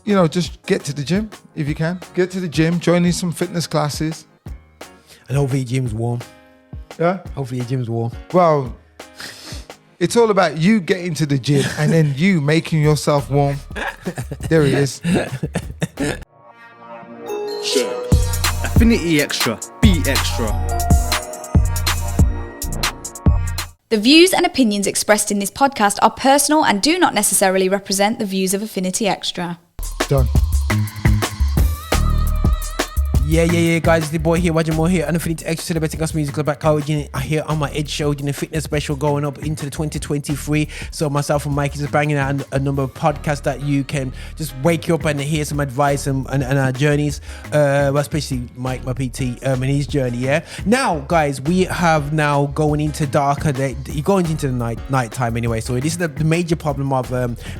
just get to the gym if you can. Get to the gym, join in some fitness classes. And hopefully your gym's warm. Yeah? Hopefully your gym's warm. Well, it's all about you getting to the gym and then you making yourself warm. There he is. Affinity Extra. Be extra. The views and opinions expressed in this podcast are personal and do not necessarily represent the views of Affinity Extra. Done. Yeah, guys, it's the boy here, Roger Moore here, and Affinity Extra celebrating us musical back college here on my Edge show, fitness special going up into the 2023. So myself and Mikey just banging out a number of podcasts that you can just wake you up and hear some advice and our journeys, especially Mike, my PT, and his journey. Yeah. Now, guys, we have now going into darker. You're going into the night time anyway. So this is the major problem of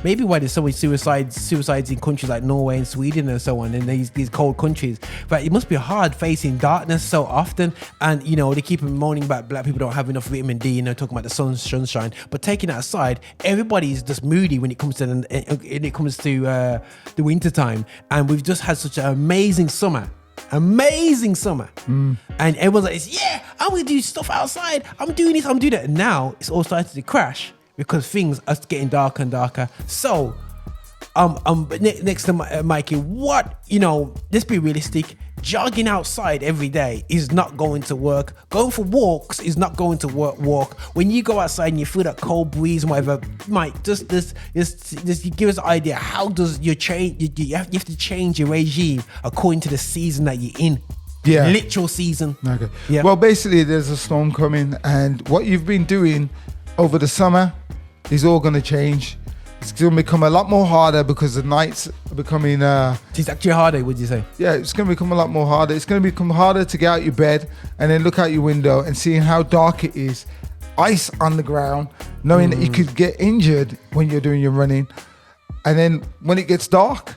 maybe why there's so many suicides in countries like Norway and Sweden and so on, in these cold countries. But it must be hard facing darkness so often, and they keep moaning about black people don't have enough vitamin D, talking about the sunshine. But taking that aside, everybody's just moody when it comes to the winter time, and we've just had such an amazing summer, and everyone's like, yeah, I'm gonna do stuff outside, I'm doing this, I'm doing that. And now it's all starting to crash because things are getting darker and darker. So next to Mikey, let's be realistic. Jogging outside every day is not going to work. Going for walks is not going to work. When you go outside and you feel that cold breeze and whatever, Mike, just give us an idea. How does you change? You have to change your regime according to the season that you're in. Yeah. Literal season. Okay. Yeah. Well, basically, there's a storm coming, and what you've been doing over the summer is all going to change. It's going to become a lot more harder because the nights are becoming... It's actually harder, would you say? Yeah, it's going to become a lot more harder. It's going to become harder to get out your bed and then look out your window and seeing how dark it is. Ice on the ground, knowing that you could get injured when you're doing your running. And then when it gets dark,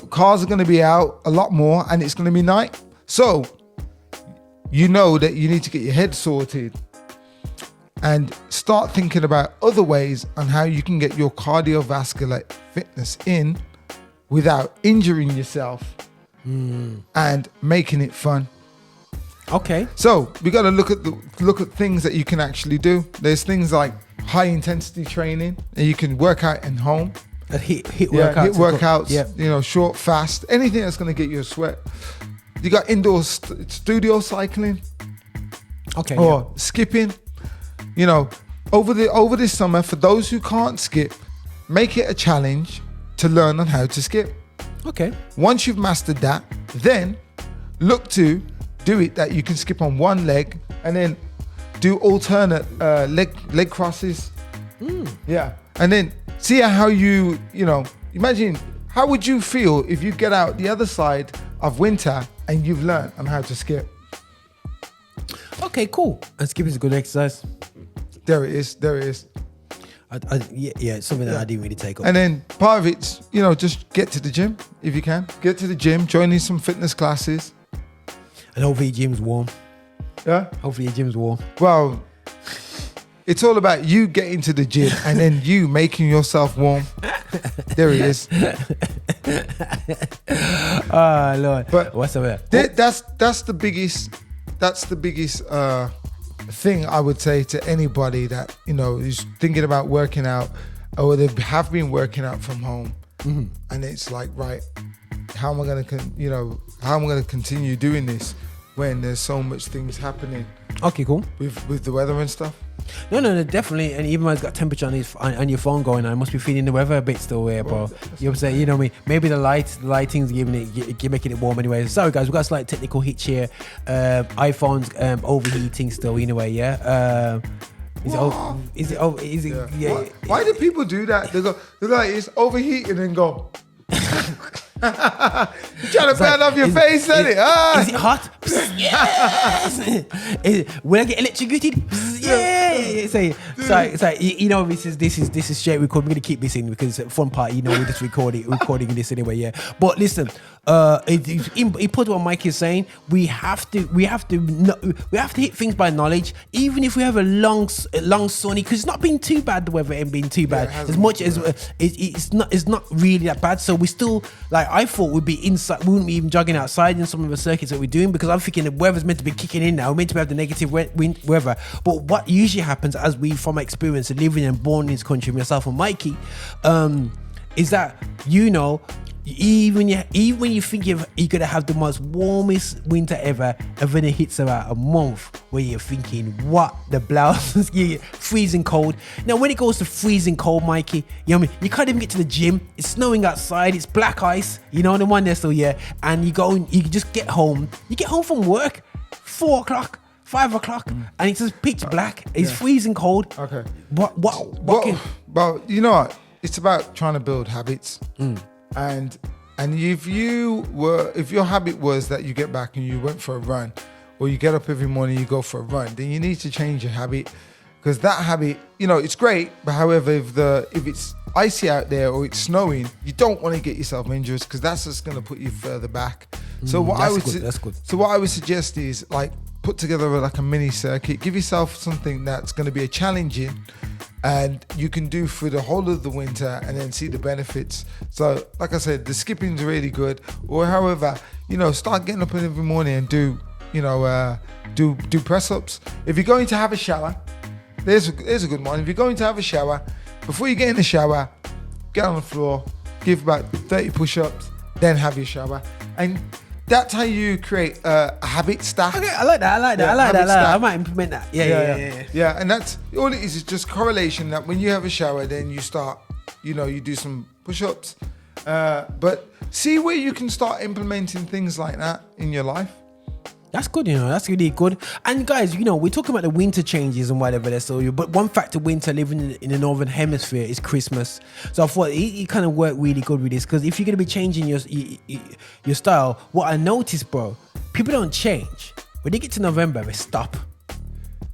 cars are going to be out a lot more and it's going to be night. So, you know that you need to get your head sorted and start thinking about other ways on how you can get your cardiovascular fitness in without injuring yourself and making it fun. Okay. So we got to look at things that you can actually do. There's things like high intensity training, and you can work out in home. Hit workouts. Yeah. Short, fast, anything that's going to get you a sweat. You got indoor studio cycling. Okay. Or skipping. Over this summer, for those who can't skip, make it a challenge to learn on how to skip. Okay. Once you've mastered that, then look to do it that you can skip on one leg and then do alternate leg crosses. Yeah. And then see how imagine how would you feel if you get out the other side of winter and you've learned on how to skip. Okay, cool. And skipping is a good exercise. There it is. It's something that I didn't really take up. And then part of it's, just get to the gym if you can. Get to the gym, join in some fitness classes. And hopefully your gym's warm. Yeah? Hopefully your gym's warm. Well, it's all about you getting to the gym and then you making yourself warm. There he is. Oh, Lord. But what's up there? That's the biggest thing I would say to anybody that is thinking about working out or they have been working out from home, and it's like, right, how am I going to continue doing this when there's so much things happening? Okay, cool. With the weather and stuff. No, definitely. And even when it's got temperature on your phone going on, I must be feeling the weather a bit still here, bro. You know what I'm saying? You know what I mean? Maybe the lighting's making it warm anyway. Sorry guys, we've got a slight technical hitch here. iPhone's overheating still anyway, yeah? Is it? Yeah. Why do people do that? They're like, it's overheating and go. You're trying to burn off your face, isn't it? Is it hot? Yes. Will I get electrocuted? Yeah. So you know, this is straight record. We're gonna keep this in because fun part, you know, we're just recording this anyway. Yeah. But listen, it's important what Mike is saying. We have to hit things by knowledge, even if we have a long sunny, because it's not been too bad. The weather ain't been too bad as much as it's not really that bad. So we still, like, I thought we'd be inside, we wouldn't be even jogging outside in some of the circuits that we're doing, because I'm thinking the weather's meant to be kicking in now. We're meant to have the negative weather. But what usually happens, as we from experience living and born in this country, myself and Mikey, is that, you know, even when you think you're gonna have the most warmest winter ever, and then it hits about a month where you're thinking, what the blouse? You're freezing cold. Now when it goes to freezing cold, Mikey, you know what I mean, you can't even get to the gym. It's snowing outside, it's black ice, you know, the one there still, yeah. And you just get home. You get home from work 4 o'clock, 5 o'clock, and it's just pitch black. It's freezing cold. Okay. What you know what? It's about trying to build habits. And if your habit was that you get back and you went for a run, or you get up every morning, you go for a run, then you need to change your habit, because that habit, you know, it's great. But however, if it's icy out there or it's snowing, you don't want to get yourself injured, because that's just going to put you further back. So that's good. So what I would suggest is, like, put together like a mini circuit. Give yourself something that's going to be a challenging, and you can do for the whole of the winter, and then see the benefits. So, like I said, the skipping's really good. Or however, you know, start getting up every morning and do press ups. If you're going to have a shower, there's a good one. If you're going to have a shower, before you get in the shower, get on the floor, give about 30 push-ups, then have your shower. And that's how you create a habit stack. Okay, I like that. I might implement that. Yeah. And that's all it is just correlation, that when you have a shower, then you start, you know, you do some push-ups. But see where you can start implementing things like that in your life. That's good, you know, that's really good. And guys, you know, we're talking about the winter changes and whatever that's all, but one factor winter living in the northern hemisphere is Christmas. So I thought it kind of worked really good with this, because if you're going to be changing your style, what I noticed, bro, people don't change. When they get to November, they stop.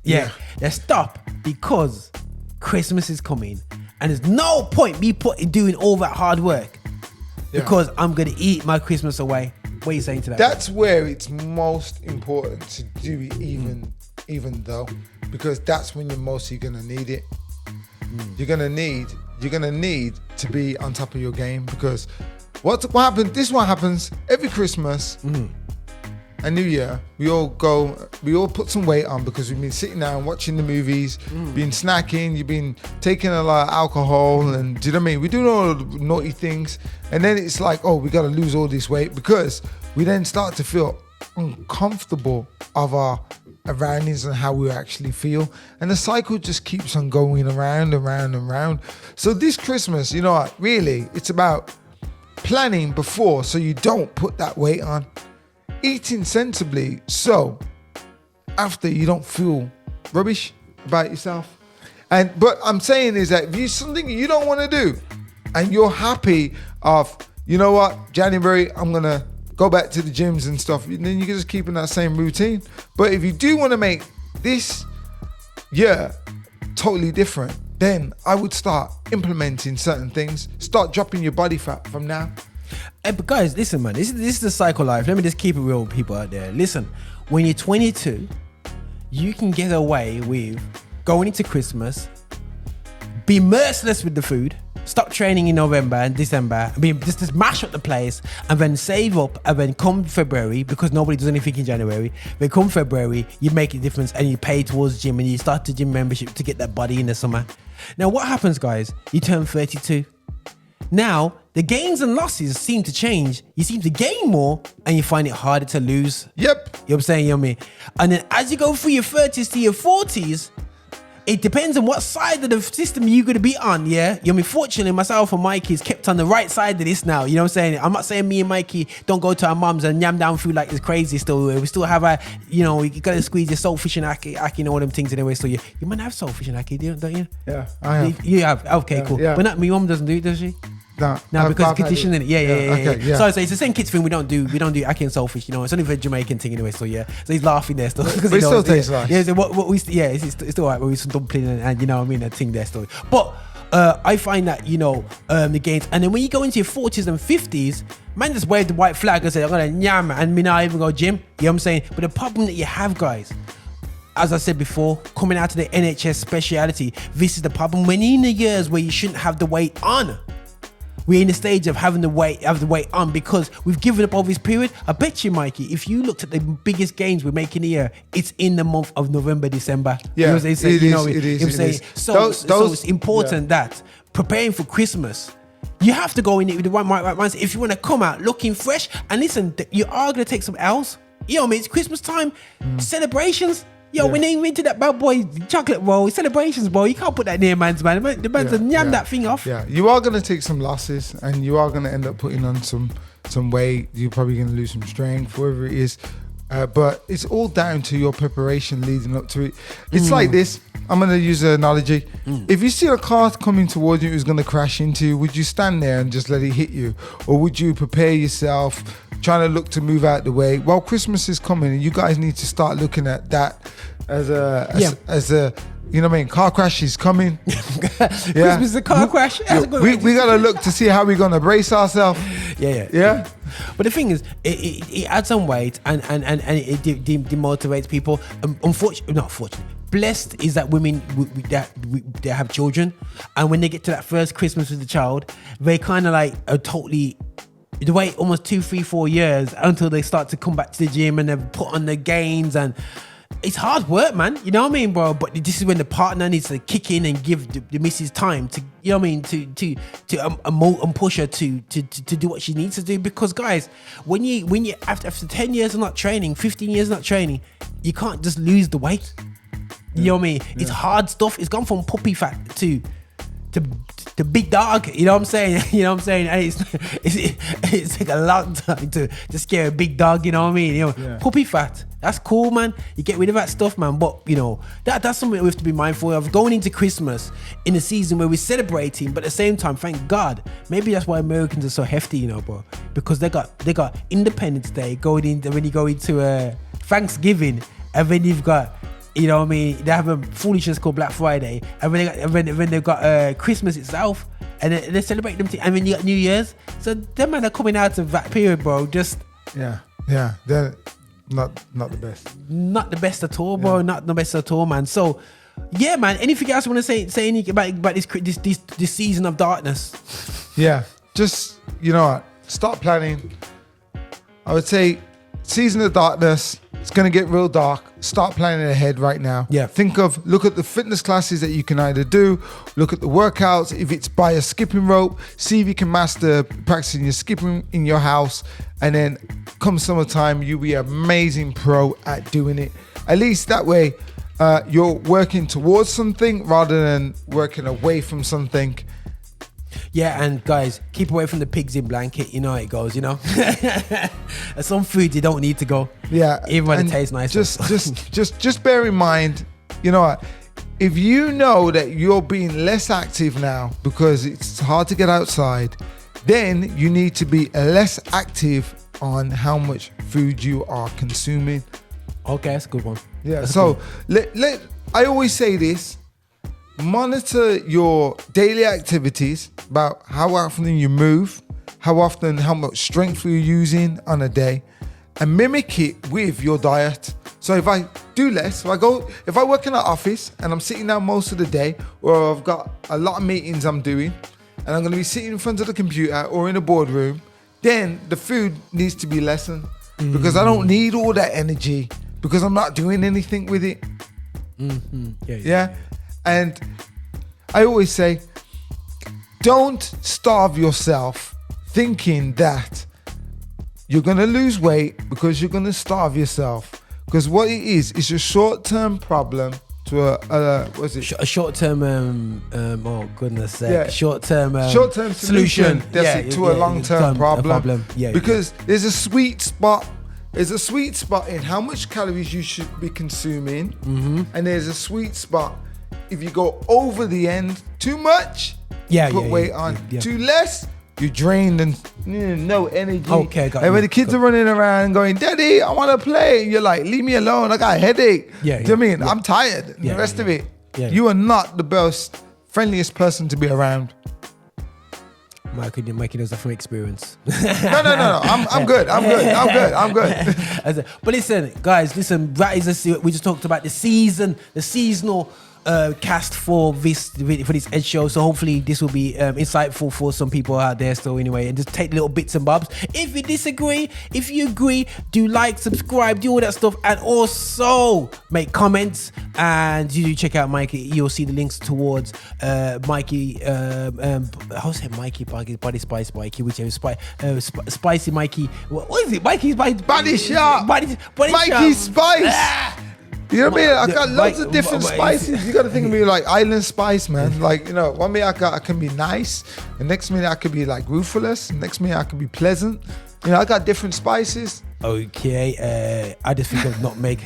Yeah. They stop because Christmas is coming, and there's no point me doing all that hard work because I'm going to eat my Christmas away. What are you saying to that? That's where it's most important to do it, even though, because that's when you're mostly gonna need it. You're gonna need to be on top of your game, because what happens? This one happens every Christmas and New Year. We all put some weight on, because we've been sitting down watching the movies, been snacking, you've been taking a lot of alcohol, and do you know what I mean? We're doing all the naughty things, and then it's like, oh, we got to lose all this weight, because we then start to feel uncomfortable of our surroundings and how we actually feel, and the cycle just keeps on going around and round and round. So this Christmas, you know what, really, it's about planning before, so you don't put that weight on. Eating sensibly, so after you don't feel rubbish about yourself. But I'm saying is that if you something you don't want to do, and you're happy of, you know what, January, I'm gonna go back to the gyms and stuff, and then you can just keep in that same routine. But if you do want to make this year totally different, then I would start implementing certain things. Start dropping your body fat from now. Hey, but guys, listen, man, this is the cycle life. Let me just keep it real with people out there. Listen, when you're 22, you can get away with going into Christmas, be merciless with the food, stop training in November and December, just mash up the place, and then save up, and then come February, because nobody does anything in January, then come February, you make a difference, and you pay towards gym, and you start the gym membership to get that body in the summer. Now, what happens, guys? You turn 32. Now, the gains and losses seem to change. You seem to gain more, and you find it harder to lose. Yep. You know what I'm saying? You know what I mean? And then as you go through your 30s to your 40s, it depends on what side of the system you're going to be on, yeah? You know what I mean? Fortunately, myself and Mikey's kept on the right side of this now. You know what I'm saying? I'm not saying me and Mikey don't go to our mums and yam down food like it's crazy still. We still have a, you know, you got to squeeze your soulfish and ackee and all them things anyway. So you might have soulfish and ackee, don't you? Yeah, I have. You have? Okay, yeah, cool. Yeah. But not, my mum doesn't do it, does she? No, because it's conditioning. Yeah. Okay, yeah. So it's the same kids thing. We don't do Aki and Soulfish. You know, it's only for a Jamaican thing anyway. So yeah, so he's laughing there still. But it still tastes nice. Yeah, so what we it's still alright. We some dumpling and you know what I mean, a thing there still. But I find that the gains, and then when you go into your 40s and 50s, man just wave the white flag and say I'm gonna nyam and me not even go gym. You know what I'm saying? But the problem that you have, guys, as I said before, coming out of the NHS speciality, this is the problem. When you're in the years where you shouldn't have the weight on, we're in the stage of having the weight on because we've given up over this period. I bet you, Mikey, if you looked at the biggest gains we're making here, it's in the month of November, December. Yeah, it is. So it's important that preparing for Christmas, you have to go in it with the right mindset. If you want to come out looking fresh, and listen, you are going to take some L's. You know what I mean? It's Christmas time, celebrations. When they went to that bad boy chocolate roll, celebrations, bro, you can't put that near man's man. The man's that thing off. Yeah, you are going to take some losses and you are going to end up putting on some weight. You're probably going to lose some strength, whatever it is. But it's all down to your preparation leading up to it. It's like this. I'm going to use an analogy. If you see a car coming towards you who's going to crash into you, would you stand there and just let it hit you? Or would you prepare yourself, trying to look to move out the way? Well, Christmas is coming and you guys need to start looking at that as a you know what I mean? Car crash is coming. Christmas is a car crash. We got to look to see how we're going to brace ourselves. Yeah. But the thing is, it adds some weight and it demotivates people. Unfortunately, blessed is that women they have children, and when they get to that first Christmas with the child, they kind of like are totally. They wait almost 2, 3, 4 years until they start to come back to the gym and they've put on the gains, and it's hard work, man. You know what I mean, bro? But this is when the partner needs to kick in and give the missus time to, you know what I mean, to push her to do what she needs to do. Because guys, when you after 10 years of not training, 15 years of not training, you can't just lose the weight. You know what I mean? It's hard stuff. It's gone from puppy fat to big dog, you know what I'm saying? And it's like a long time to scare a big dog, you know what I mean? Puppy fat, that's cool, man. You get rid of that stuff, man. But that's something we have to be mindful of going into Christmas in a season where we're celebrating, but at the same time, thank God, maybe that's why Americans are so hefty, bro, because they got Independence Day going in. When you go into Thanksgiving, and then you've got, you know what I mean, they have a foolishness called Black Friday, and when they've got Christmas itself, and they celebrate them, and then you got New Year's. So them man are coming out of that period, bro. Just they're not the best. Not the best at all, bro. Not the best at all, man. So yeah, man. Anything else you want to say anything about this season of darkness? Yeah, just start planning. I would say season of darkness. It's going to get real dark. Start planning ahead right now. Yeah. Look at the fitness classes that you can either do. Look at the workouts. If it's by a skipping rope, see if you can master practicing your skipping in your house. And then come summertime, you'll be an amazing pro at doing it. At least that way, you're working towards something rather than working away from something. Yeah, and guys, keep away from the pigs in blanket. You know how it goes, Some food you don't need to go. Yeah. Even when it tastes nice. Just bear in mind, you know what? If you know that you're being less active now because it's hard to get outside, then you need to be less active on how much food you are consuming. Okay, that's a good one. Yeah, so I always say this. Monitor your daily activities, about how often you move, how much strength you're using on a day, and mimic it with your diet. So if I do less, if I work in an office and I'm sitting down most of the day, or I've got a lot of meetings I'm doing, and I'm going to be sitting in front of the computer or in a boardroom, then the food needs to be lessened because I don't need all that energy because I'm not doing anything with it. Yeah. And I always say, don't starve yourself thinking that you're going to lose weight because you're going to starve yourself. Because what it is a short-term problem to a short-term, oh goodness sake, short-term solution to a long-term problem. Yeah, because there's a sweet spot. There's a sweet spot in how much calories you should be consuming, and there's a sweet spot if you go over the end too much, put weight on. Too less, you're drained and no energy. Okay, got and you. when the kids are running around going, Daddy, I want to play, and you're like, leave me alone, I got a headache. Yeah, Do you know what I mean? yeah. I'm tired. And Yeah, the rest of it, you are not the best, friendliest person to be around. Mikey knows that from experience. No. I'm good. I'm good. But listen, guys, that is we just talked about the seasonal cast for this Ed show. So hopefully this will be insightful for some people out there still anyway, and just take little bits and bobs. If you disagree, if you agree, do like, subscribe, do all that stuff, and also make comments. And you do check out Mikey. You'll see the links towards Mikey. How's it, Mikey? Body Spice Mikey, whichever Spicy Mikey. What is it? Mikey Spice. BodySharp. Body Mikey Spice. Ah! You know what I mean? I got loads of different spices. You got to think of me like island spice, man. Like, you know, one minute I can be nice, the next minute I could be like ruthless, the next minute I could be pleasant. You know, I got different spices. Okay, I just think of nutmeg.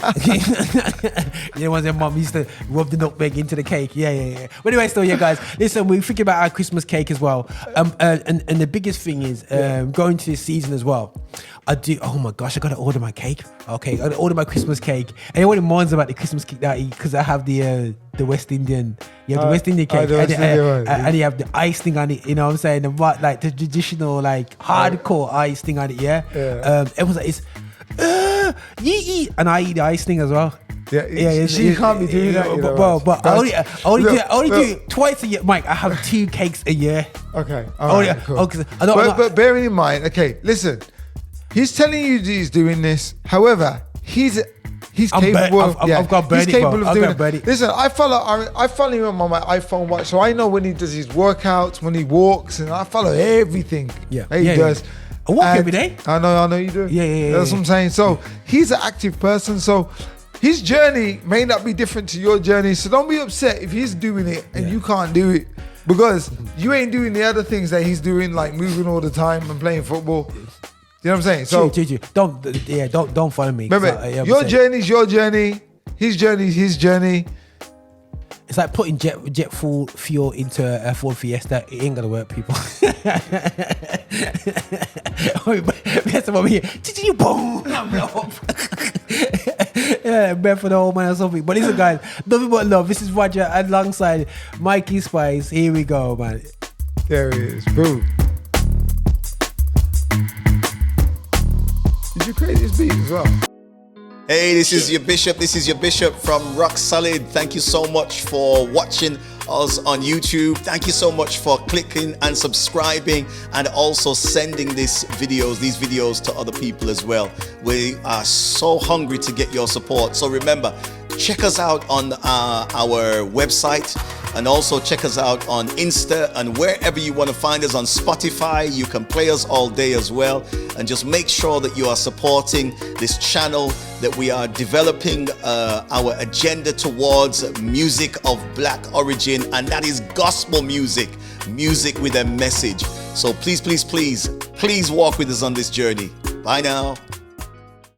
You know, when mom used to rub the nutmeg into the cake. Yeah. But anyway, still, yeah, guys, listen, we're thinking about our Christmas cake as well. And the biggest thing is going to this season as well. Oh my gosh, I gotta order my cake. Okay, I gotta order my Christmas cake. And everyone reminds about the Christmas cake that I eat because I have the West Indian. You have the West Indian cake, and you have the ice thing on it. You know what I'm saying? Like the traditional, like hardcore ice thing on it. Yeah. Everyone's like, it's yee, and I eat the ice thing as well. Yeah, she can't be doing that, you know, but I only do it twice a year, Mike. I have 2 cakes a year. Okay, all right, cool. But bearing in mind, okay, listen. He's telling you he's doing this. However, he's capable of. I've got he's capable of doing it. Listen, I follow him on my iPhone watch, so I know when he does his workouts, when he walks, and I follow everything. He does. I walk every day. I know you do. Yeah. That's what I'm saying. So he's an active person. So his journey may not be different to your journey. So don't be upset if he's doing it and you can't do it, because you ain't doing the other things that he's doing, like moving all the time and playing football. You know what I'm saying? So don't follow me. Remember, your journey's your journey. His journey's his journey. It's like putting jet fuel into a Ford Fiesta. It ain't gonna work, people. That's what we hear. Boom! Yeah, bad for the whole man or something. But listen, guys, nothing but love. This is Roger alongside Mikey Spice. Here we go, man. There it is. Boom. Did you create this beat as well? Hey, this is your Bishop from Rock Solid. Thank you so much for watching us on YouTube. Thank you so much for clicking and subscribing, and also sending these videos to other people as well. We are so hungry to get your support. So remember, check us out on our website, and also check us out on Insta, and wherever you want to find us on Spotify. You can play us all day as well. And just make sure that you are supporting this channel, that we are developing our agenda towards music of black origin, and that is gospel music with a message. So please walk with us on this journey. Bye now.